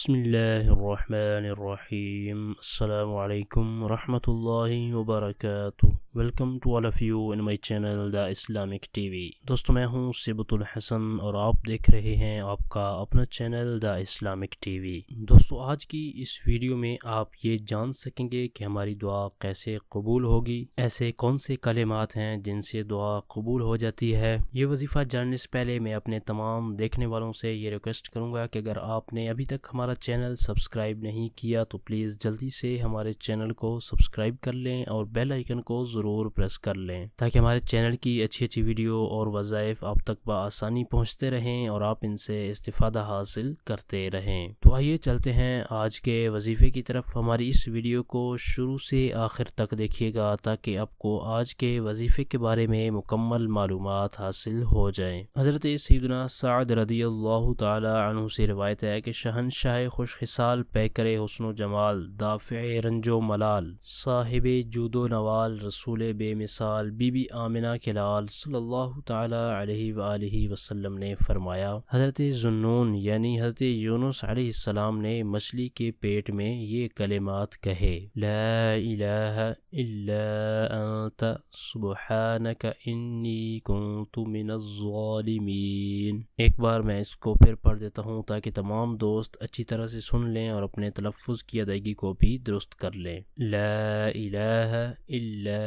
بسم اللہ الرحمن الرحیم۔ السلام علیکم ورحمۃ اللہ وبرکاتہ۔ Welcome to all of you in my channel the Islamic TV وی۔ دوستو میں ہوں صبت الحسن اور آپ دیکھ رہے ہیں آپ کا اپنا چینل دا اسلامک ٹی وی۔ دوستو آج کی اس ویڈیو میں آپ یہ جان سکیں گے کہ ہماری دعا کیسے قبول ہوگی، ایسے کون سے کلمات ہیں جن سے دعا قبول ہو جاتی ہے۔ یہ وظیفہ جاننے سے پہلے میں اپنے تمام دیکھنے والوں سے یہ ریکویسٹ کروں گا کہ اگر آپ نے ابھی تک ہمارا چینل سبسکرائب نہیں کیا تو پلیز جلدی سے ہمارے چینل کو سبسکرائب کر لیں اور بیل آئیکن کو ضرور پریس کر لیں تاکہ ہمارے چینل کی اچھی ویڈیو اور وظائف آپ تک بآسانی پہنچتے رہیں اور آپ ان سے استفادہ حاصل کرتے رہیں۔ تو آئیے چلتے ہیں آج کے وظیفے کی طرف۔ ہماری اس ویڈیو کو شروع سے آخر تک دیکھیے گا تاکہ آپ کو آج کے وظیفے کے بارے میں مکمل معلومات حاصل ہو جائیں۔ حضرت سیدنا سعد رضی اللہ تعالی عنہ سے روایت ہے کہ شہنشاہ خوش خصال پیکر حسن و جمال، دافع رنج و ملال، صاحب جود و نوال، رسول بے مثال، بی بی آمنہ کے لال صلی اللہ تعالی علیہ وآلہ وسلم نے فرمایا، حضرت ذنون یعنی حضرت یونس علیہ السلام نے مچھلی کے پیٹ میں یہ کلمات کہے، لا الہ الا انت سبحانک انی کنت من الظالمین۔ ایک بار میں اس کو پھر پڑھ دیتا ہوں تاکہ تمام دوست اچھی طرح سے سن لیں اور اپنے تلفظ کی ادائیگی کو بھی درست کر لیں۔ لا الہ الا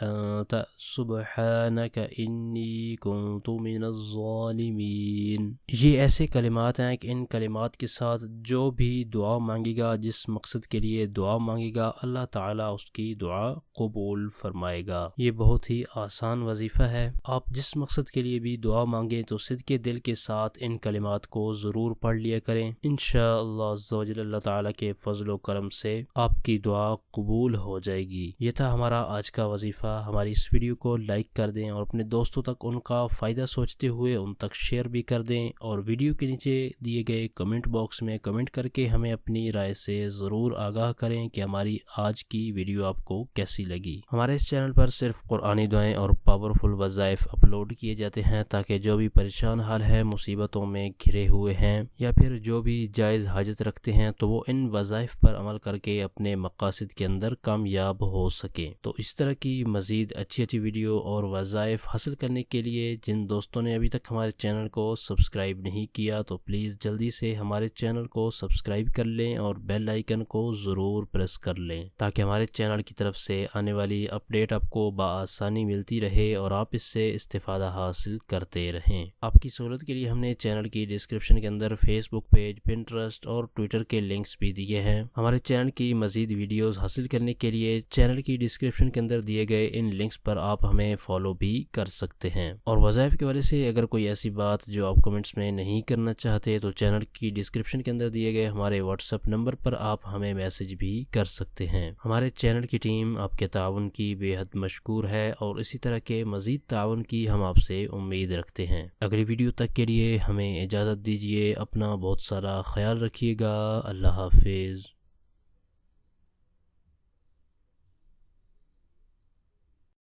انت سبحانک انی کنت من الظالمین۔ یہ ایسے کلمات ہیں کہ ان کلمات کے ساتھ جو بھی دعا مانگے گا، جس مقصد کے لیے دعا مانگے گا، اللہ تعالیٰ اس کی دعا قبول فرمائے گا۔ یہ بہت ہی آسان وظیفہ ہے۔ آپ جس مقصد کے لیے بھی دعا مانگیں تو صدقے دل کے ساتھ ان کلمات کو ضرور پڑھ لیا کریں۔ انشاءاللہ عز و جل اللہ تعالیٰ کے فضل و کرم سے آپ کی دعا قبول ہو جائے گی۔ یہ تھا ہمارا آج کا وظیفہ۔ ہماری اس ویڈیو کو لائک کر دیں اور اپنے دوستوں تک ان کا فائدہ سوچتے ہوئے ان تک شیئر بھی کر دیں، اور ویڈیو کے نیچے دیے گئے کمنٹ باکس میں کمنٹ کر کے ہمیں اپنی رائے سے ضرور آگاہ کریں کہ ہماری آج کی ویڈیو آپ کو کیسی لگی۔ ہمارے اس چینل پر صرف قرآنی دعائیں اور پاورفل وظائف اپلوڈ کیے جاتے ہیں تاکہ جو بھی پریشان حال ہے، مصیبتوں میں گھرے ہوئے ہیں یا پھر جو بھی جائز حاجت رکھتے ہیں تو وہ ان وظائف پر عمل کر کے اپنے مقاصد کے اندر کامیاب ہو سکیں۔ تو اس طرح کی مزید اچھی ویڈیو اور وظائف حاصل کرنے کے لیے جن دوستوں نے ابھی تک ہمارے چینل کو سبسکرائب نہیں کیا تو پلیز جلدی سے ہمارے چینل کو سبسکرائب کر لیں اور بیل آئیکن کو ضرور پریس کر لیں تاکہ ہمارے چینل کی طرف سے آنے والی اپڈیٹ آپ کو بآسانی ملتی رہے اور آپ اس سے استفادہ حاصل کرتے رہیں۔ آپ کی سہولت کے لیے ہم نے چینل کی ڈسکرپشن کے اندر فیس بک پیج، پنٹرسٹ اور ٹویٹر کے لنکس بھی دیے ہیں۔ ہمارے چینل کی مزید ویڈیوز حاصل کرنے کے لیے چینل کی ڈسکرپشن کے اندر دیے گئے ان لنکس پر آپ ہمیں فالو بھی کر سکتے ہیں۔ اور وظائف کے والے سے اگر کوئی ایسی بات جو آپ کمنٹس میں نہیں کرنا چاہتے تو چینل کی ڈسکرپشن کے اندر دیے گئے ہمارے واٹس ایپ نمبر پر آپ ہمیں میسج بھی کر سکتے ہیں۔ ہمارے چینل کی ٹیم آپ کے تعاون کی بے حد مشکور ہے اور اسی طرح کے مزید تعاون کی ہم آپ سے امید رکھتے ہیں۔ اگلی ویڈیو تک کے لیے ہمیں اجازت دیجیے۔ اپنا بہت سارا خیال رکھیے گا۔ اللہ حافظ۔